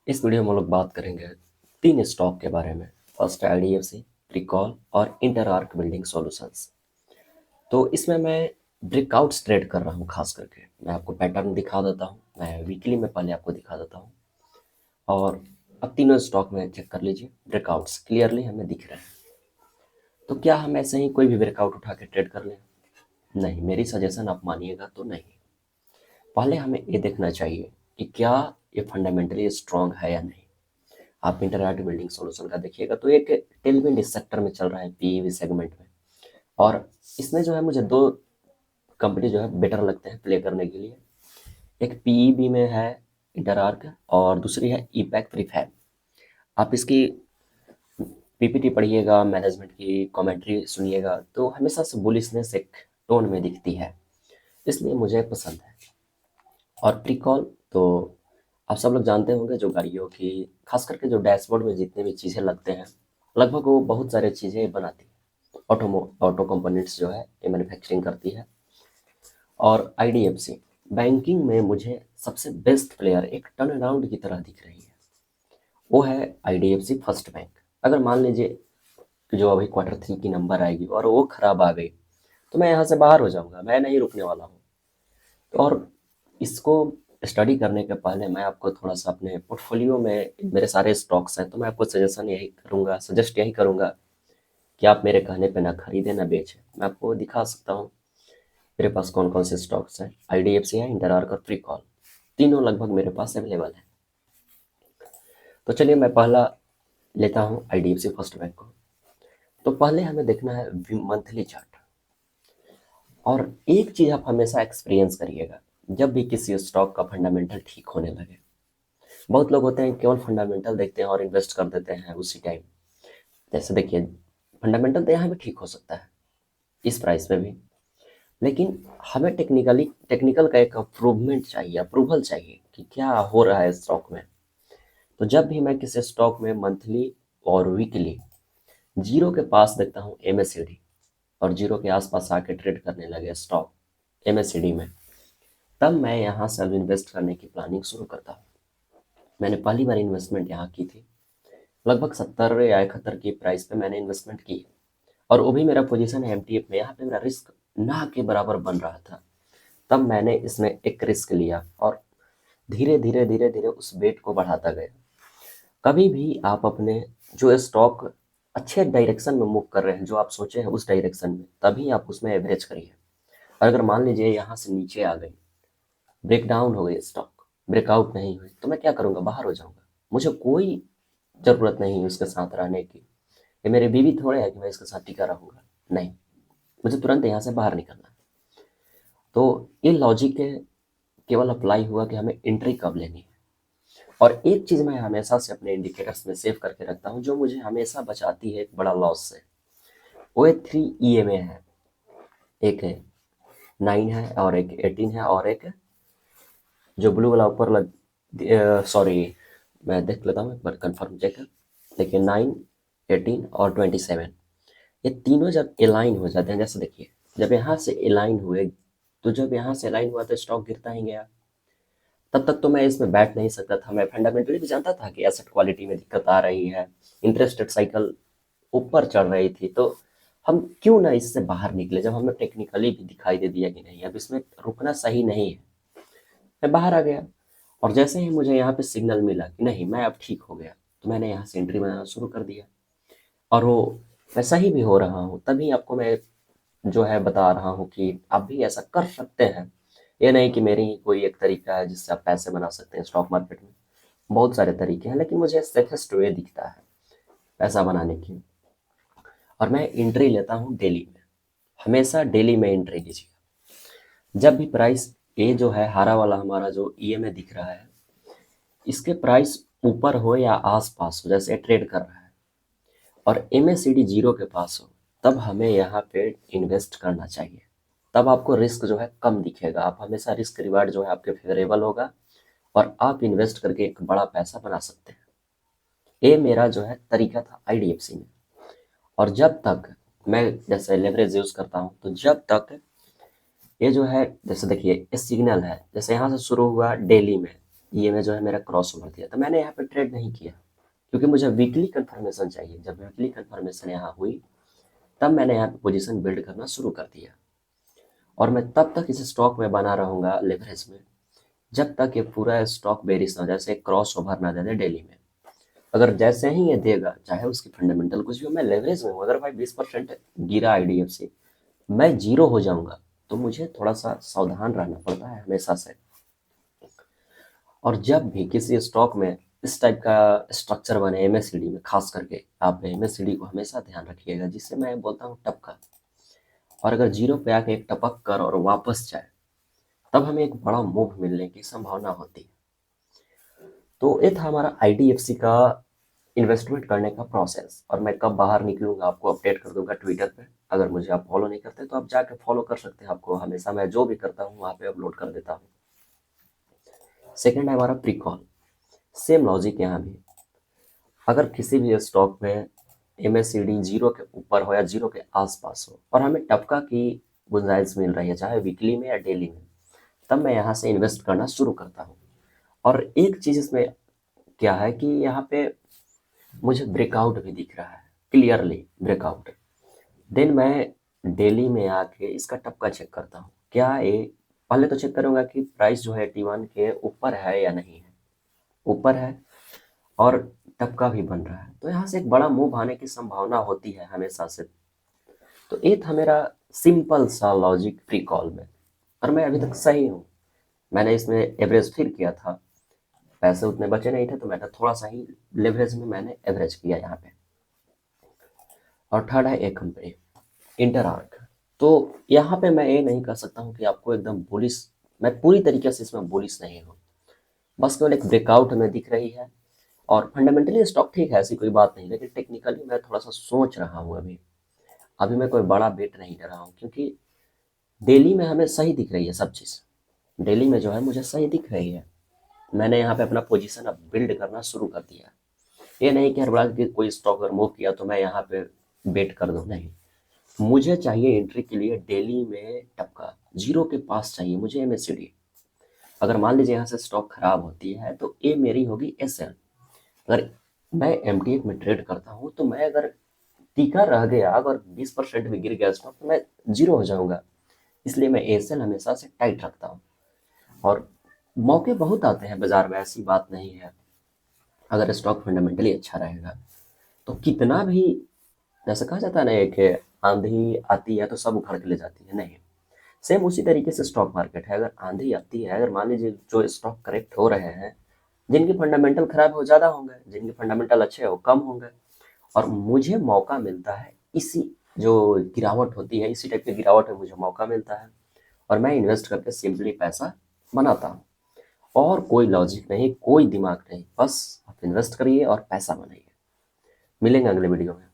इस वीडियो में हम लोग बात करेंगे 3 स्टॉक के बारे में। फर्स्ट है आईडीएफसी, प्रीकॉल और इंटरआर्क बिल्डिंग सॉल्यूशंस। तो इसमें मैं ब्रेकआउट्स ट्रेड कर रहा हूँ। खास करके मैं आपको पैटर्न दिखा देता हूँ, मैं वीकली में पहले आपको दिखा देता हूँ। और अब तीनों स्टॉक में चेक कर लीजिए, ब्रेकआउट्स क्लियरली हमें दिख रहे हैं। तो क्या हम ऐसे ही कोई भी ब्रेकआउट उठा के ट्रेड कर लें? नहीं, मेरी सजेशन आप मानिएगा तो नहीं। पहले हमें ये देखना चाहिए कि क्या ये फंडामेंटली स्ट्रांग है या नहीं। आप इंटरनेट बिल्डिंग सॉल्यूशन का देखिएगा तो एक टेलविंड इस सेक्टर में चल रहा है, पीईवी सेगमेंट में। और इसमें जो है मुझे दो कंपनी जो है बेटर लगते हैं प्ले करने के लिए। एक पीईबी में है इंटरआर्क और दूसरी है ईपैक प्रीफैब। आप इसकी पीपीटी पढ़िएगा, मैनेजमेंट की कमेंट्री सुनिएगा तो हमेशा से बुलिशनेस एक टोन में दिखती है, इसलिए मुझे पसंद है। और प्रीकॉल तो आप सब लोग जानते होंगे, जो गाड़ियों की खास करके जो डैशबोर्ड में जितने भी चीज़ें लगते हैं लगभग वो बहुत सारी चीज़ें बनाती है। ऑटो कंपोनेंट्स जो है ये मैन्युफैक्चरिंग करती है। और आईडीएफसी बैंकिंग में मुझे सबसे बेस्ट प्लेयर एक टर्न अराउंड की तरह दिख रही है, वो है आईडीएफसी फर्स्ट बैंक। अगर मान लीजिए कि जो अभी Q3 की नंबर आएगी और वो खराब आ गई तो मैं यहाँ से बाहर हो जाऊंगा, मैं नहीं रुकने वाला हूँ। और इसको स्टडी करने के पहले मैं आपको थोड़ा सा अपने पोर्टफोलियो में मेरे सारे स्टॉक्स हैं, तो मैं आपको सजेस्ट यही करूँगा कि आप मेरे कहने पे ना खरीदें ना बेचें। मैं आपको दिखा सकता हूँ मेरे पास कौन कौन से स्टॉक्स हैं। आईडीएफसी है, इंटरआर्क और प्रीकॉल, तीनों लगभग मेरे पास अवेलेबल है। तो चलिए मैं पहला लेता हूँ आईडीएफसी फर्स्ट बैंक को। तो पहले हमें देखना है मंथली चार्ट। और एक चीज़ आप हमेशा एक्सपीरियंस करिएगा, जब भी किसी स्टॉक का फंडामेंटल ठीक होने लगे। बहुत लोग होते हैं केवल फंडामेंटल देखते हैं और इन्वेस्ट कर देते हैं उसी टाइम। जैसे देखिए, फंडामेंटल तो यहाँ भी ठीक हो सकता है इस प्राइस पे भी, लेकिन हमें टेक्निकल का एक अप्रूवमेंट चाहिए, अप्रूवल चाहिए कि क्या हो रहा है स्टॉक में। तो जब भी मैं किसी स्टॉक में मंथली और वीकली जीरो के पास देखता हूँ एमएससीडी, और जीरो के आसपास आके ट्रेड करने लगे स्टॉक एमएससीडी में, तब मैं यहाँ से अब इन्वेस्ट करने की प्लानिंग शुरू करता हूँ। मैंने पहली बार इन्वेस्टमेंट यहाँ की थी, लगभग 70 या 71 की प्राइस पे मैंने इन्वेस्टमेंट की। और वो भी मेरा पोजीशन है एमटीएफ में, यहाँ पे मेरा रिस्क ना के बराबर बन रहा था। तब मैंने इसमें एक रिस्क लिया और धीरे धीरे धीरे धीरे उस वेट को बढ़ाता गया। कभी भी आप अपने जो स्टॉक अच्छे डायरेक्शन में मूव कर रहे हैं, जो आप सोचे हैं उस डायरेक्शन में, तभी आप उसमें एवरेज करिए। और अगर मान लीजिए यहाँ से नीचे आ गई, ब्रेक डाउन हो गई स्टॉक, ब्रेकआउट नहीं हुई, तो मैं क्या करूँगा? बाहर हो जाऊँगा। मुझे कोई ज़रूरत नहीं है उसके साथ रहने की। ये मेरी बीवी थोड़े है कि मैं इसके साथ टिका रहूँगा। नहीं, मुझे तुरंत यहाँ से बाहर निकलना है। तो ये लॉजिक है, केवल अप्लाई हुआ कि हमें एंट्री कब लेनी है। और एक चीज़ मैं हमेशा से अपने इंडिकेटर्स में सेव करके रखता हूँ, जो मुझे हमेशा बचाती है एक बड़ा लॉस से। वो एक 3 EMA है, एक है 9 है और एक 18 है और एक जो ब्लू वाला ऊपर सॉरी, मैं देख लेता हूँ एक बार कंफर्म चेक। देखिए 9, 18 और 27, ये तीनों जब अलाइन हो जाते हैं, जैसे देखिए जब यहाँ से अलाइन हुए, तो जब यहाँ से अलाइन हुआ तो स्टॉक गिरता ही गया। तब तक तो मैं इसमें बैठ नहीं सकता था, मैं फंडामेंटली भी जानता था कि एसेट क्वालिटी में दिक्कत आ रही है, इंटरेस्ट रेट साइकिल ऊपर चढ़ रही थी। तो हम क्यों ना इससे बाहर निकले, जब हमें टेक्निकली भी दिखाई दे दिया कि नहीं अब इसमें रुकना सही नहीं है। मैं बाहर आ गया और जैसे ही मुझे यहाँ पे सिग्नल मिला कि नहीं मैं अब ठीक हो गया, तो मैंने यहाँ से एंट्री बनाना शुरू कर दिया। और वो मैं सही भी हो रहा हूँ, तभी आपको मैं जो है बता रहा हूँ कि आप भी ऐसा कर सकते हैं। ये नहीं कि मेरी ही कोई एक तरीका है जिससे आप पैसे बना सकते हैं स्टॉक मार्केट में। बहुत सारे तरीके हैं, लेकिन मुझे सेफेस्ट वे दिखता है पैसा बनाने की। और मैं एंट्री लेता हूँ डेली में, हमेशा डेली में एंट्री लीजिए। जब भी प्राइस ए जो है हरा वाला हमारा जो ईएमए दिख रहा है, इसके प्राइस ऊपर हो या आस पास हो, जैसे ट्रेड कर रहा है, और एमएससीडी जीरो के पास हो, तब हमें यहाँ पे इन्वेस्ट करना चाहिए। तब आपको रिस्क जो है कम दिखेगा, आप हमेशा रिस्क रिवार्ड जो है आपके फेवरेबल होगा और आप इन्वेस्ट करके एक बड़ा पैसा बना सकते हैं। ये मेरा जो है तरीका था आईडीएफसी में। और जब तक मैं जैसे लेवरेज यूज़ करता हूँ, तो जब तक ये जो है, जैसे देखिए ये सिग्नल है, जैसे यहाँ से शुरू हुआ डेली में, ये में जो है मेरा क्रॉस ओवर दिया, तो मैंने यहाँ पे ट्रेड नहीं किया क्योंकि मुझे वीकली कंफर्मेशन चाहिए। जब वीकली कंफर्मेशन यहाँ हुई तब मैंने यहाँ पे पोजीशन बिल्ड करना शुरू कर दिया, और मैं तब तक इस स्टॉक में बना रहूँगा लेवरेज में जब तक ये पूरा स्टॉक बेरिश ना हो, जैसे क्रॉस ओवर ना दे दे डेली में। अगर जैसे ही ये देगा, चाहे उसकी फंडामेंटल कुछ भी हो, मैं लेवरेज में हूँ। अगर भाई 20% गिरा आईडीएफसी, मैं जीरो हो जाऊंगा, तो मुझे थोड़ा सा सावधान रहना पड़ता है हमेशा से। और जब भी किसी स्टॉक में इस टाइप का स्ट्रक्चर बने एमएससीडी में, खास करके आप एमएससीडी को हमेशा ध्यान रखिएगा, जिससे मैं बोलता हूँ टपका। और अगर जीरो पे आके एक टपक कर और वापस जाए, तब हमें एक बड़ा मूव मिलने की संभावना होती है। तो ये था हमारा आईडीएफसी का इन्वेस्टमेंट करने का प्रोसेस, और मैं कब बाहर निकलूंगा आपको अपडेट कर दूंगा ट्विटर पे। अगर मुझे आप फॉलो नहीं करते तो आप जाके फॉलो कर सकते हैं, आपको हमेशा मैं जो भी करता हूँ वहाँ पे अपलोड कर देता हूँ। सेकंड है हमारा प्री कॉल। सेम लॉजिक यहाँ भी, अगर किसी भी स्टॉक में एमएससीडी जीरो के ऊपर हो या जीरो के आसपास हो और हमें टपका की गुंजाइश मिल रही है, चाहे वीकली में या डेली में, तब मैं यहाँ से इन्वेस्ट करना शुरू करता हूँ। और एक चीज़ इसमें क्या है कि यहाँ पे मुझे ब्रेकआउट भी दिख रहा है, क्लियरली ब्रेकआउट। देन मैं डेली में आके इसका टपका चेक करता हूँ, क्या ये, पहले तो चेक करूँगा कि प्राइस जो है 81 के ऊपर है या नहीं है। ऊपर है और टपका भी बन रहा है, तो यहाँ से एक बड़ा मूव आने की संभावना होती है हमेशा से। तो ये था मेरा सिंपल सा लॉजिक प्री कॉल में, और मैं अभी तक सही हूँ। मैंने इसमें एवरेज फिर किया था, पैसे उतने बचे नहीं थे, तो मैंने थोड़ा सा ही लेवरेज में मैंने एवरेज किया यहाँ पे। और थर्ड है एक कंपनी इंटर आर्क। तो यहाँ पे मैं ये नहीं कह सकता हूँ कि आपको एकदम बुलिश, मैं पूरी तरीके से इसमें बुलिश नहीं हूँ, बस केवल एक ब्रेकआउट हमें दिख रही है। और फंडामेंटली स्टॉक ठीक है, ऐसी कोई बात नहीं, लेकिन टेक्निकली मैं थोड़ा सा सोच रहा हूँ अभी। अभी मैं कोई बड़ा बेट नहीं ले रहा हूँ, क्योंकि डेली में हमें सही दिख रही है सब चीज़। डेली में जो है मुझे सही दिख रही है। मैंने यहाँ पे अपना पोजीशन अब बिल्ड करना शुरू कर दिया। ये नहीं कि हर बार कि कोई स्टॉक अगर मूव किया तो मैं यहाँ पे बेट कर दूँ, नहीं। मुझे चाहिए एंट्री के लिए डेली में टपका जीरो के पास चाहिए मुझे एमएससीडी। अगर मान लीजिए यहाँ से स्टॉक खराब होती है तो ये मेरी होगी एसएल। अगर मैं एमटीएफ में ट्रेड करता हूँ तो मैं अगर टीका रह गया, अगर 20% भी गिर गया स्टॉक, तो मैं जीरो हो जाऊंगा। इसलिए मैं एसएल हमेशा से टाइट रखता हूँ। और मौके बहुत आते हैं बाजार में, ऐसी बात नहीं है। अगर स्टॉक फंडामेंटली अच्छा रहेगा तो कितना भी, जैसे कहा जाता है ना एक, आंधी आती है तो सब उखड़ के ले जाती है, नहीं। सेम उसी तरीके से स्टॉक मार्केट है। अगर आंधी आती है, अगर मान लीजिए जो स्टॉक करेक्ट हो रहे हैं, जिनकी फंडामेंटल खराब हो ज़्यादा होंगे, जिनके फंडामेंटल अच्छे हो कम होंगे। और मुझे मौका मिलता है इसी, जो गिरावट होती है इसी टाइप की गिरावट में मुझे मौका मिलता है, और मैं इन्वेस्ट करके सिंपली पैसा बनाता हूँ। और कोई लॉजिक नहीं, कोई दिमाग नहीं, बस आप इन्वेस्ट करिए और पैसा बनाइए। मिलेंगे अगले वीडियो में।